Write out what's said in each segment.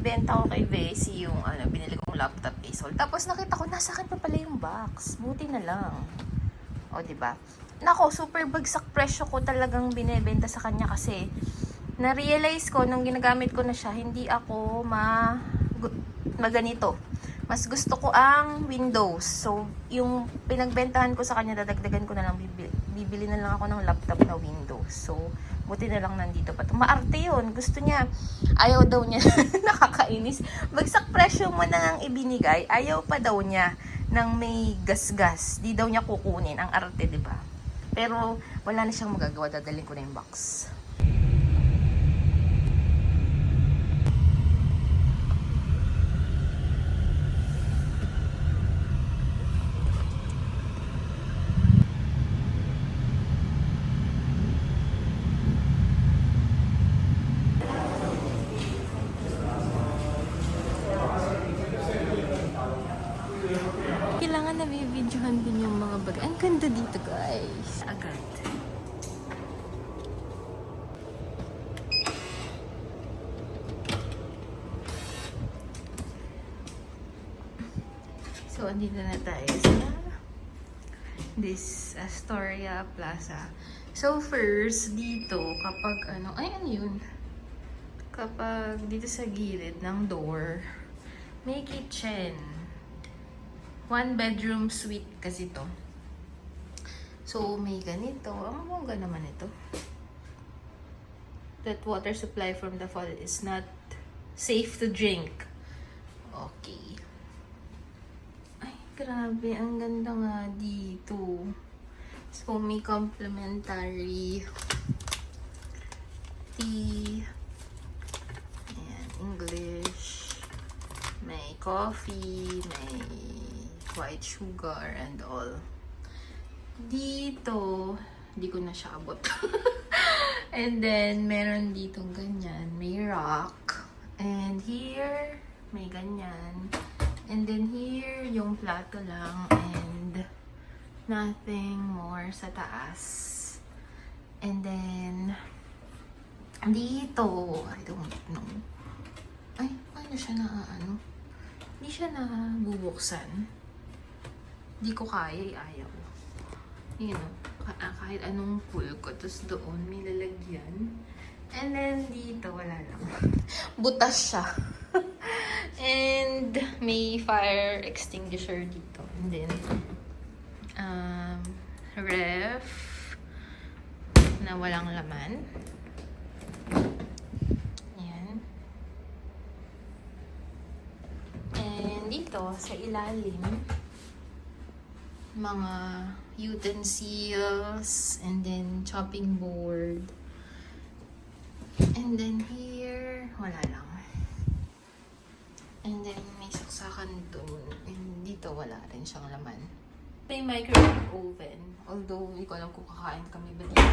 Benta ko kay Vesey yung binili kong laptop case. Tapos nakita ko, nasa akin pa pala yung box. Buti na lang. O, diba? Nako, super bagsak presyo ko talagang binebenta sa kanya kasi na-realize ko nung ginagamit ko na siya, hindi ako maganito. Mas gusto ko ang Windows. So, yung pinagbentahan ko sa kanya, dadagdagan ko na lang, bibili na lang ako ng laptop na Windows. So, buti na lang nandito pa. Maarte yun. Gusto niya. Ayaw daw niya. Nakakainis. Bagsak presyo mo na ang ibinigay. Ayaw pa daw niya ng may gas-gas. Di daw niya kukunin. Ang arte, diba? Pero, wala na siyang magagawa. Dadalhin ko na yung box. Kailangan na may videohan din yung mga bagay. Ang ganda dito, guys. Agad. So, andito na tayo sa this Astoria Plaza. So, first, dito, kapag ano yun? Kapag dito sa gilid ng door, may kitchen. 1-bedroom suite kasi to. So, may ganito. Ang bongga naman ito. That water supply from the fall is not safe to drink. Okay. Ay, grabe. Ang ganda nga dito. So, may complimentary tea. Ayan, English. May coffee. May white sugar and all. Dito, di ko na siya abot. And then, meron ditong ganyan. May rock. And here, may ganyan. And then here, yung plato lang. And nothing more sa taas. And then, dito, I don't know. Ay, paano siya Hindi siya bubuksan. Di ko kaya, ayaw. Yun, kahit anong pull ko. Tapos doon, may lalagyan. And then, dito, wala lang. Butas siya. And, may fire extinguisher dito. And then, ref na walang laman. Ayan. And, dito, sa ilalim, mga utensils, and then chopping board, and then here wala lang, and then may saksakan doon, and dito wala rin siyang laman. May microwave oven, although hindi ko alam kung kakain kami ba dito.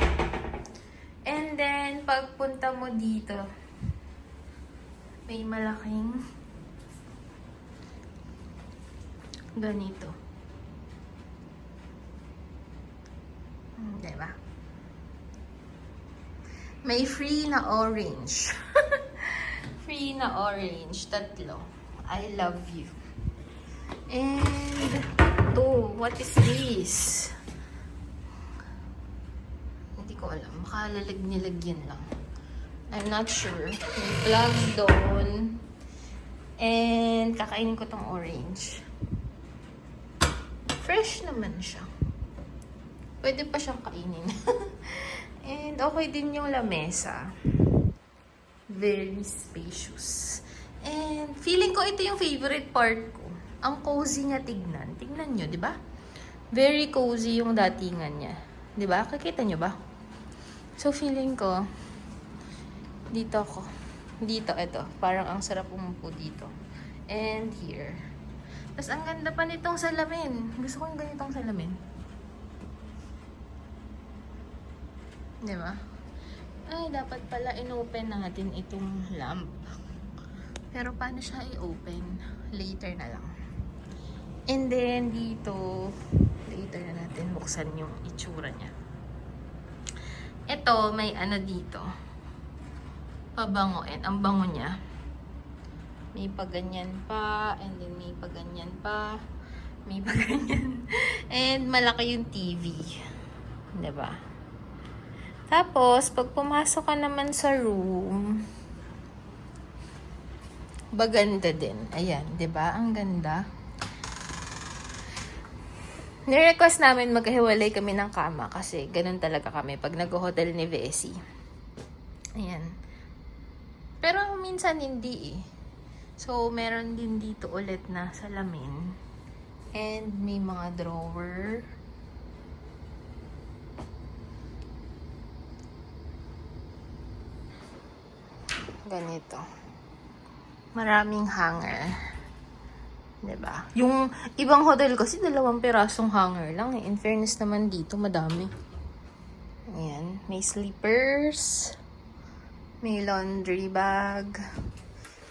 And then pagpunta mo dito, may malaking ganito. Diba? May free na orange. Free na orange. 3. I love you. And, what is this? Hindi ko alam. Makalalag-nilag yan lang. I'm not sure. May plug doon. And, kakainin ko tong orange. Fresh naman siya. Pwede pa siyang kainin. And okay din yung lamesa. Very spacious. And feeling ko ito yung favorite part ko. Ang cozy niya tignan. Tignan nyo, di ba? Very cozy yung datingan niya. Di ba? Kakita nyo ba? So feeling ko, dito ako. Dito, ito. Parang ang sarap umupo dito. And here. Tapos ang ganda pa nitong salamin. Gusto ko yung ganitong salamin. Diba? Ay, dapat pala in-open natin itong lamp. Pero paano siya i-open? Later na lang. And then, dito, later na natin buksan yung itsura niya. Ito, may dito. Pabango. And ang bango niya. May paganyan pa, and then may paganyan pa, may paganyan. And malaki yung TV. 'Di ba? Tapos, pag pumasok ka naman sa room, baganda din. Ayan, 'di ba? Ang ganda. Ni-request namin magkahiwalay kami ng kama kasi ganun talaga kami pag nag-hotel ni Vesey. Ayan. Pero minsan hindi eh. So, meron din dito ulit na salamin. And may mga drawer. Ganito. Maraming hanger. 'Di ba? Yung ibang hotel kasi 2 pirasong hanger lang eh. In fairness naman dito, madami. Ayan. May slippers. May laundry bag.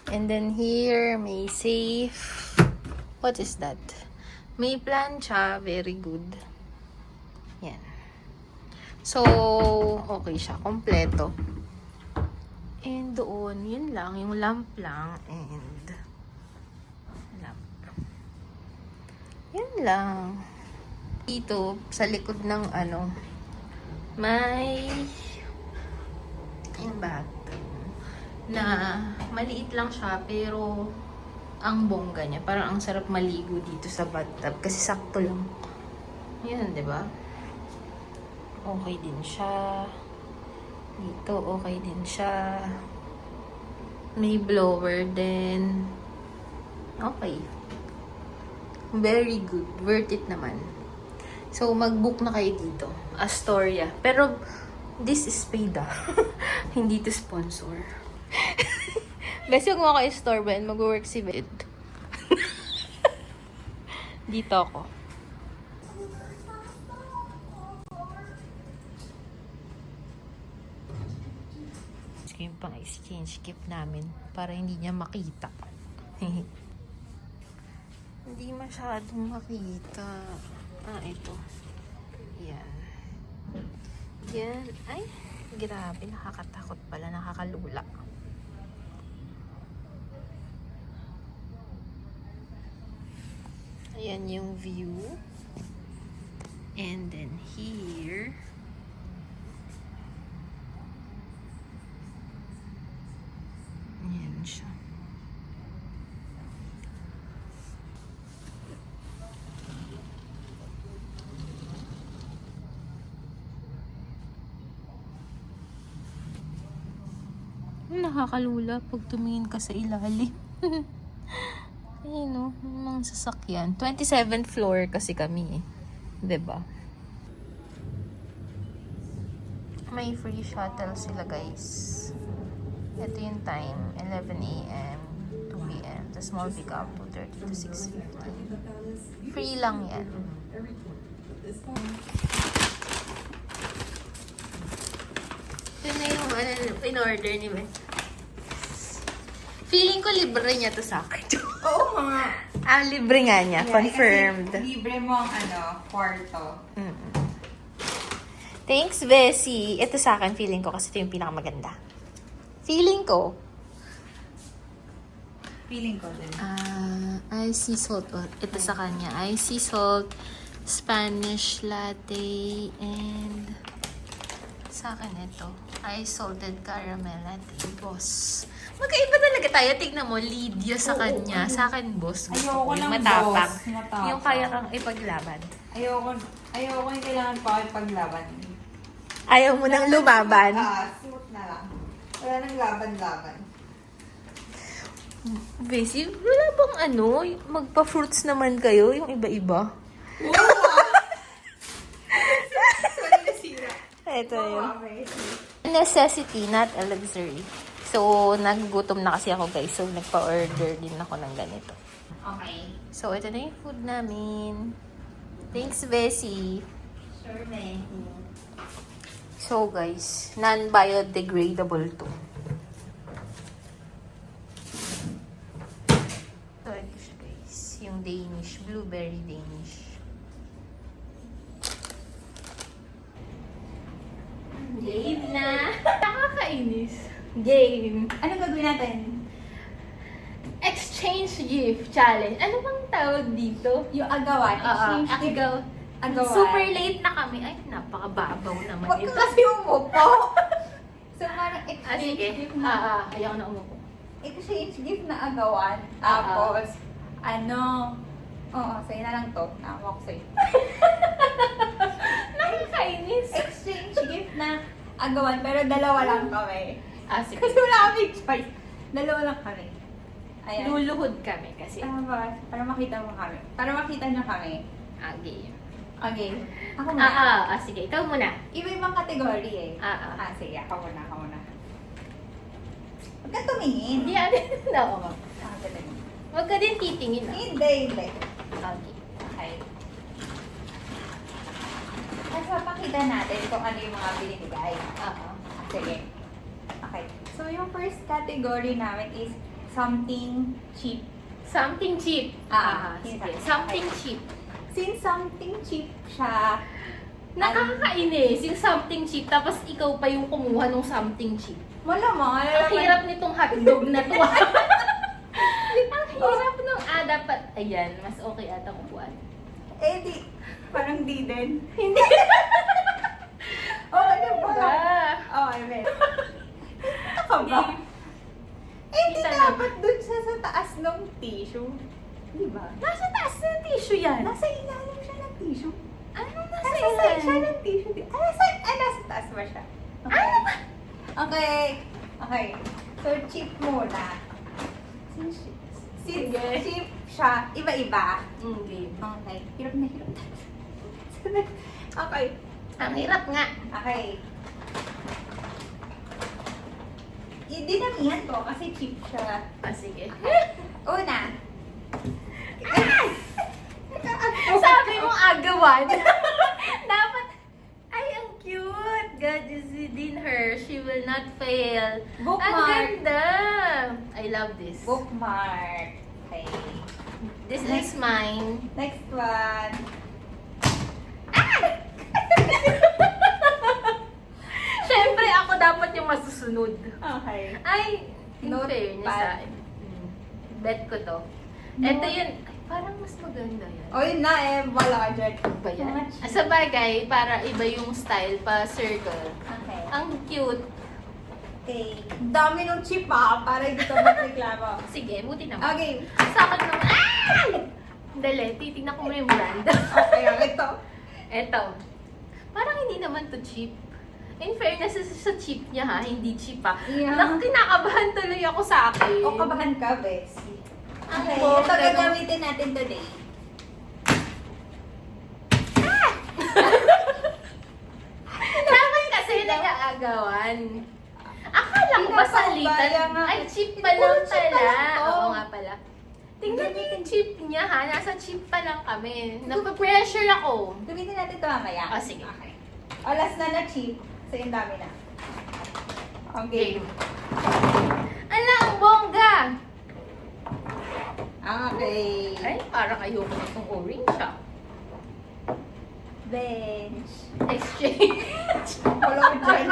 And then here, may safe. What is that? May plancha. Very good. Yan. So, okay siya. Kompleto. And doon, yun lang. Yung lamp lang. And lamp. Yun lang. Dito, sa likod ng ano, may yung bathtub na maliit lang siya pero ang bongga niya. Parang ang sarap maligo dito sa bathtub kasi sakto lang. Yan, 'di ba? Okay din siya. Dito okay din siya. May blower din. Okay. Very good. Worth it naman. So mag-book na kayo dito. Astoria. Pero this is paid Hindi to sponsor. Best huwag mo ako i-store mag-work si Bed. Dito ako. Yung pang exchange gift namin para hindi niya makita. Hindi masyadong makita. Ito. Yan. Yan. Ay, grabe. Nakakatakot pala. Nakakalula. Ayan yung view. And then here. Ayan siya. Nakakalula pag tumingin ka sa ilalim. Ayun o, mga sasakyan. 27th floor kasi kami eh. 'Di ba? May free shuttle sila guys. Ito yung time. 11 a.m. 2 p.m. The small pick up 2:30 to 6:15. Free lang yan. Ito na yung in-order ni Ben. Feeling ko libre niya to sa akin. Oo nga. Libre nga niya. Yeah, Confirmed. kasi libre mo ang kwarto. Thanks, Bessie. Ito sa akin, feeling ko kasi ito yung pinakamaganda. Feeling ko. Feeling ko din. Ice sea salt. Ito sa kanya. Ice sea salt, Spanish latte, and sa akin ito. Ice salted caramel latte. Boss. Magkaiba talaga tayo. Tignan mo, Lydia sa kanya. Sa akin, boss. Gusto Ayoko ko yung ng matapang. boss. Matapang. Yung kaya kang ipaglaban. Ayoko yung kailangan pa ako paglaban. Ayaw mo nang lumaban. Smooth na lang. Wala nang laban-laban. Bessie, wala bang magpa-fruits naman kayo, yung iba-iba? Sorry, nasira. Ito yun. Okay. Necessity, not a luxury. So, nagugutom na kasi ako guys. So, nagpa-order din ako ng ganito. Okay. So, ito na yung food namin. Thanks, Bessie. Sure, me. So, guys, non-biodegradable to. So, ito siya guys. Yung Danish, blueberry Danish. Game na! Nakakainis. Game. Ano gagawin natin? exchange gift challenge. Ano bang tawag dito? Yung agawan. Exchange gift. Agawan. Super late na kami. Ay, napakababaw naman Huwag ito. ka kasi umupo. So, parang exchange Sige. gift na. Ayaw na umupo. Exchange gift na agawan. Tapos, sa'yo na lang to. Naamok sa'yo. Nakakainis. Exchange gift na agawan, pero dalawa lang kami. Sige. Kasi wala kaming choice. Dalawa lang kami. Ayan. Luluhod kami kasi. Tapos, para makita mo kami. Para makita niyo kami. Game. Okay. Ako muna. Sige. Ikaw muna. Iba-ibang kategory eh. Sige. Ako muna. Huwag ka tumingin. Hindi, no. Ako tumingin. Huwag ka din titingin. Hindi. Okay. Okay. Kasi papakita natin kung ano yung mga binibigay. Sige. Okay. So, yung first category namin is something cheap. Something cheap. Sige. Something cheap. Since something cheap siya, Nakakainis yung something cheap, tapos ikaw pa yung kumuha ng something cheap. malamang, Ang hirap nitong hotdog na to. Ang hirap nung, dapat, ayan, mas okay ata kukuha. Eh, parang di din. Hindi. Ano ba? Diba? I mean. Ako ba? Eh, di Isa dapat dun sa taas ng tissue. Di ba? Nasa taas ng tissue yan. Nasa ilalim siya ng tissue. Anong Nasa nasa side siya ilalim? ng tissue. Nasa taas ba siya? Ano ba? Okay. So, cheap muna. Since Sige. cheap siya, iba-iba. Game. Okay. Hirap na hirap. Okay. Ang hirap nga. Okay. Dinamihan ko kasi cheap siya. Sige. Una. Sabi mo agawan. Dapat, ay, ang cute. God is within her. She will not fail. Bookmark. Ang ganda. I love this. Bookmark. Okay. This is mine. Next one. Siyempre, ako dapat yung masusunod. Okay. Ay, in Notepad. fairness bet ko to. Ito yun. Ay, parang mas maganda yan. O yun na eh, wala ka dyan. Ba yan? Mga cheap. Sa bagay, para iba yung style, pa circle. Okay. Ang cute. Okay. Dami nung cheap para hindi ka magreklamo. Sige, buti naman. Okay. Sa akin naman, ay! Dali, titignan ko muna yung brand. Okay, ito. Eto. Parang hindi naman to cheap. In fairness, sa cheap niya ha, hindi cheap ha. Yeah. Kinakabahan tuloy ako sa akin. O kabahan ka, Bessie. Ang Okay, bongga ito nung- gagamitin natin today. Dapat kasi nag-aagawan. Akala ko ba salitan? Ay, cheap pa lang pala. Oo nga pala. Tingnan niyo yung cheap niya ha. Nasa cheap pa lang kami. Napapressure ako. Gamitin natin ito mamaya. Sige. Okay. O, last na cheap. So, yung dami na. Okay. Ala, ang bongga! Okay. Ay, parang ayoko nitong orange ah. Bench. Exchange. Wala ko dyan.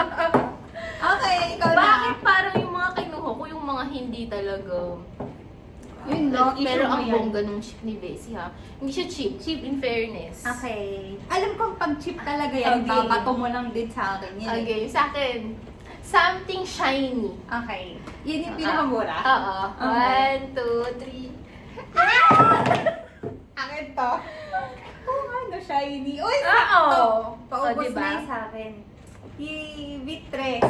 Okay, ikaw na. Bakit parang yung mga kinuha ko, yung mga hindi talaga. Yun lang, Pero issue mo ang yan. bongga nung cheap ni Bessie ha. Hindi siya cheap. Cheap in fairness. Okay. Alam ko pag cheap talaga yan, Okay. babato mo lang din sa akin. Yan eh. Okay, sa akin, something shiny. Okay. Yun yung pinakamura? Oo. Okay. 1, 2, 3. Akin to. Oh, ano, shiny. Uy, Oo. sakto. Paubos O, diba? na yung sa akin. Vitres.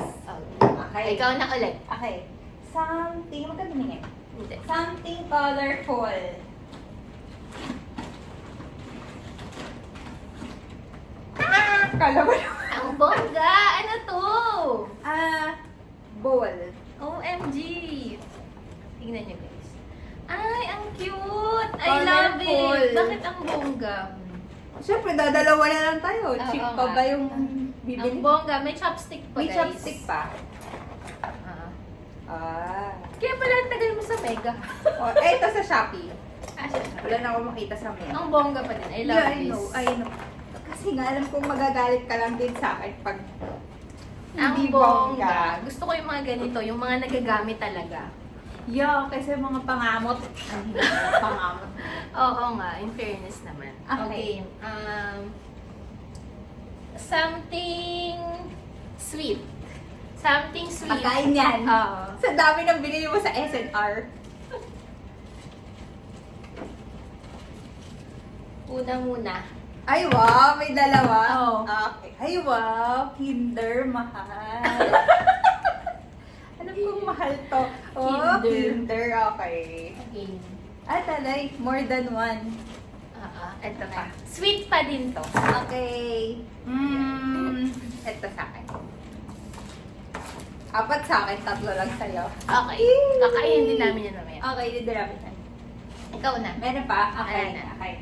Okay. Ikaw na ulit. Okay. Something, magkatumingin. Hindi. Something colorful. Kala mo naman. Ang bongga! Ano to? Bowl. OMG! Tingnan niyo guys. Ay, ang cute! I love Colorful. it! Bakit ang bongga? Siyempre, dadalawa na lang tayo. Oo Cheap nga. pa ba yung Ang bibili? bongga, may chopstick pa May guys. chopstick pa. Ah. Kaya pala ang tagal mo sa Mega. Ito sa Shopee. Siya. Wala na ako makita sa mail. Ang bongga pa din. I love Yeah, this. I know. Kasi nga, alam kong magagalit ka lang din sa akin pag Ang hindi bongga. Gusto ko yung mga ganito, yung mga nagagamit talaga. Yeah, kasi mga pangamot. Ay, hindi pangamot. Oo nga, in fairness naman. Okay. Something sweet. Something sweet. Pagkain yan. Oo. Sa dami ng binili mo sa SNR. Una muna. Ay, wow! May dalawa. Oo. Okay. Ay, wow! Kinder, mahal. Alam kong mahal to. Oh, Kinder. Kinder. Okay. Again. Talay. More than one. Ito pa. Sweet pa din to. Okay. Ito sa akin. Apat sa akin, tatlo lang sa'yo. Okay. Kakainin din namin yan mamaya. Okay, didiramin na. Ikaw na. Meron pa? Okay. Ayan na. Okay.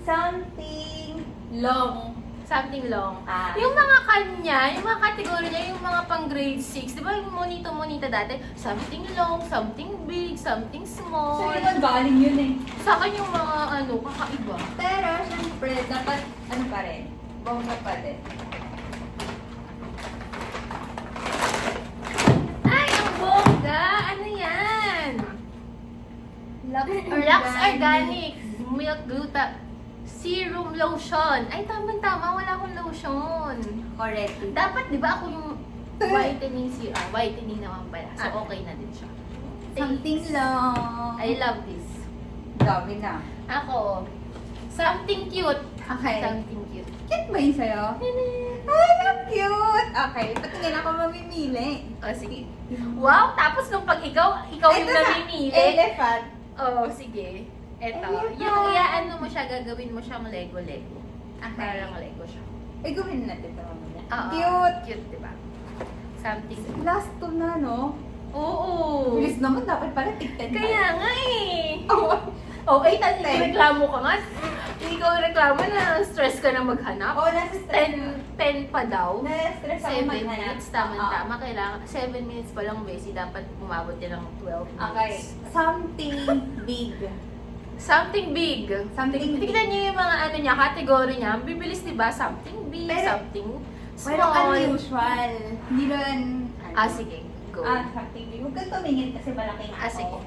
Something long. Something long. Ah. Yung mga kanya, yung mga kategory niya, yung mga pang grade 6, di ba yung monito-monita dati? Something long, something big, something small. So, yun galing yun eh. Sa akin yung mga kakaiba. Pero, syempre, dapat, pa rin? Bongga pa din. Ay, ang bongga! Ano yan? Lux Organic Milk Gluta Serum Lotion. Ay, tama-tama. Wala akong lotion. Correct. Dapat, di ba ako yung whitening serum? Whitening naman pala. So, okay na din siya. Something long. I love this. Dami na. Ako, something cute. Okay. Something cute. Cute ba yun sa'yo? Ay, ang cute! Okay, patingin ako mamimili. O, sige. Wow, tapos nung pag ikaw yung Ito na, namimili. Elephant. Oo, sige. Eto. Elephant. Yung iaano mo siya, gagawin mo siyang Lego-Lego. Okay. Parang Lego siya. Eh, gawin natin ito mamaya. Oo. Cute! Cute, diba? Something. Last two na, no? Oo. Bilis naman, dapat pala tig-10. Kaya nga eh. Oh, Okay, Ten. reklamo ka nga. Hindi ko reklamo na stress ka na maghanap. oh, nasa 10 pa daw. Na-stress ako 7 maghanap. minutes, tama-tama. Kailangan, 7 minutes pa lang, Bessie. Dapat umabot din ng 12 minutes. Okay. Something big. Something big. Something big. Tignan niyo yung mga ano niya, category niya. Ang bibilis, di ba? Something big, Pero- something Pero small. unusual. Hindi rin... Sige. Go. something big. Huwag kang tumingin kasi malaking ako. Sige.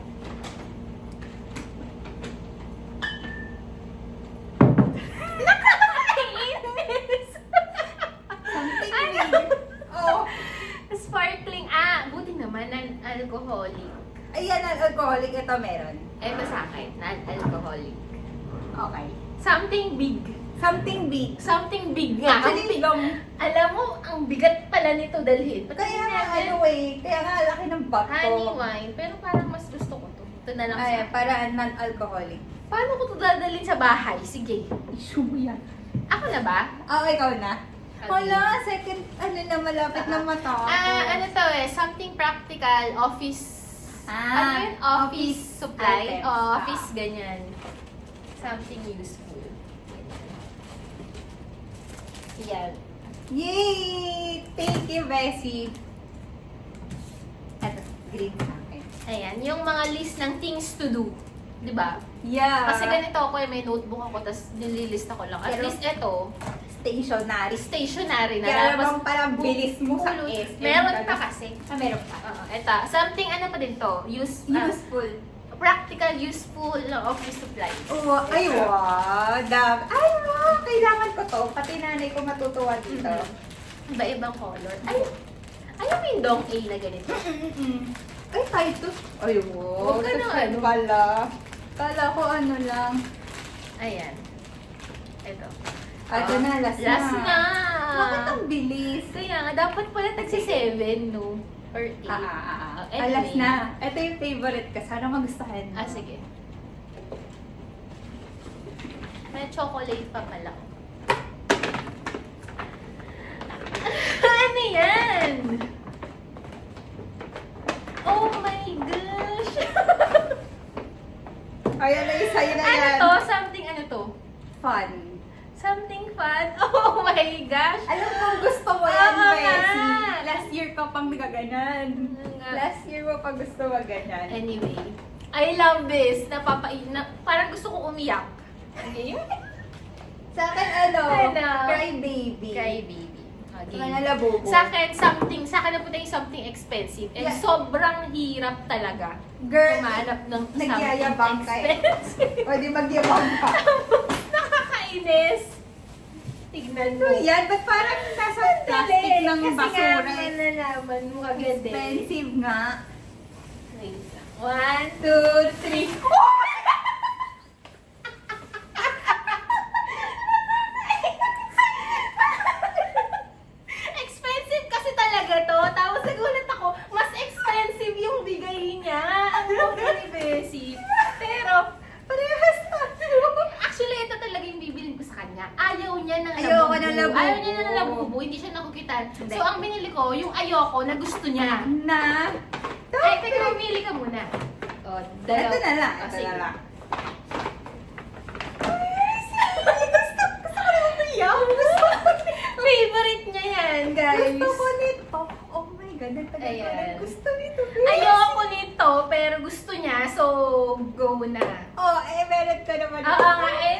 Nakakainis! Something Ano? big. Oh. Sparkling. Buti naman, non-alcoholic. Ayan, alcoholic. Ito meron. Ito sa akin, non-alcoholic. Okay. Something big. Something big. Something big nga. Actually, Ang big. long. Alam mo, ang bigat pala nito dalhin. Kaya nga, kaya nga laki ng bag ko. Honey wine, pero parang mas gusto ko to. Ito na lang Ay, siya. para non-alcoholic. Paano ko to dadalhin sa bahay? Sige. Issue mo yan. Ako na ba? Ikaw na. Okay. Wala, second, na malapit na mata ako. Ano to something practical, office. Ano yun? Office supply. items. Office, ganyan. Something useful. Yan. Yay! Thank you, Bessie. Ito, green sa akin. Ayan, yung mga list ng things to do. Di ba? Yeah. Kasi ganito ako, may notebook ako, tapos nililista ko lang. At Pero- least ito, Stationary. stationary na. Kaya Tapos, naman parang bilis mo sa bulot. SM. Meron pa kasi. Meron pa. Ito, something ano pa din to? Useful. Practical, useful na office supplies. Oh, ay, wow. Ay, wow. Kailangan ko to. Pati nanay ko matutuwa dito. Iba-ibang color. Ay, alam mo yung dong A na ganito? Ay, Titus. Ay, wow. Huwag ka na Subscribe ano. pala. Kala ko ano lang. Ayan. Ito. Ito na, last na. Last na. Bakit ang bilis? Kaya nga, dapat pala tagsi-7, no? Or 8. Anyway. Last na. Ito yung favorite ka. Sana magustuhan mo. Sige. May chocolate pa pala. Ano yan? Oh my gosh! Ayan na yung sa'yo na Ano yan. to? Something ano to? Fun. Something fun? Oh my gosh! Alam mo, gusto mo yan, Oo Bessie. nga. Last year ka pang nagaganyan. nga. Last year mo pa gusto maganyan. Anyway, I love this. Parang gusto ko umiyak. Okay? Sa akin, Ano? Cry Baby. Cry baby. Okay. Mga labubo. Sa akin napunta yung something expensive. And Yeah. sobrang hirap talaga. Girl, Humanap ng nagyayabang something ka eh. expensive. O di magyabang ka. Nakakainis. Tignan mo. Ano yan? Ba't parang nasa plastic ng Kasi basura? nga, malalaman mo agad eh. Expensive nga. Wait lang. 1, 2, 3. expensive kasi talaga to. Tapos nagulat ako, mas expensive yung bigay niya. Ang mura ni Bessie. Pero, Parehas tayo. actually, ito talaga yung bibilin ko sa kanya. Ayaw niya ng Ayoko labubu. ng labubu. Ayaw niya ng labubu. Hindi siya nakukitan. Hindi. So, ang binili ko, yung ayoko na gusto niya. Na? Ay, teka, mamili ka muna. O, Ito na lang. O, Ito sige. na lang. Gusto ko na umiyak. Favorite niya yan, guys. Gusto ko nito. Oh my God, nagtagal ko Ayan. na gusto nito. Ayoko nito, pero gusto niya, so go na. Oh, meron ka naman. Oo nga eh.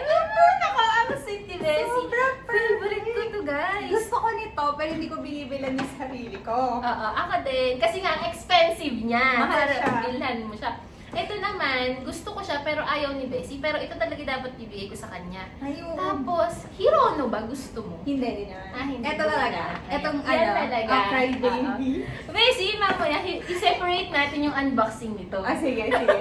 Nako, ang sweet ni Bessie. Sobrang Favorite ko to, guys. Gusto ko nito, pero hindi ko binibilan ng sarili ko. Oo, ako din. Kasi nga, ang expensive niya. Mahal Para siya. bilhan mo siya. Ito naman, gusto ko siya, pero ayaw ni Bessie. Pero ito talaga dapat bibigay ko sa kanya. Ayun. Tapos, Hirono ba gusto mo? Hindi din naman. Hindi Ito ko talaga. na. Itong Yan ano, talaga. Cry Baby. Oo. Bessie, mamaya, i-separate natin yung unboxing nito. Ah, sige, sige.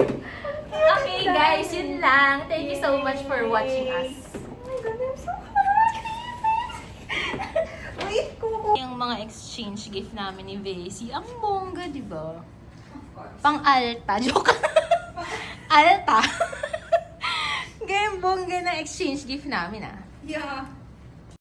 Okay guys, yun lang. Thank you so much for watching us. Oh my God, I'm so happy. Wait ko. Yung mga exchange gift namin ni Bessie, ang bongga, di ba? Pang Alta. Joke. Alta. Ganyan bongga na exchange gift namin ah. Yeah.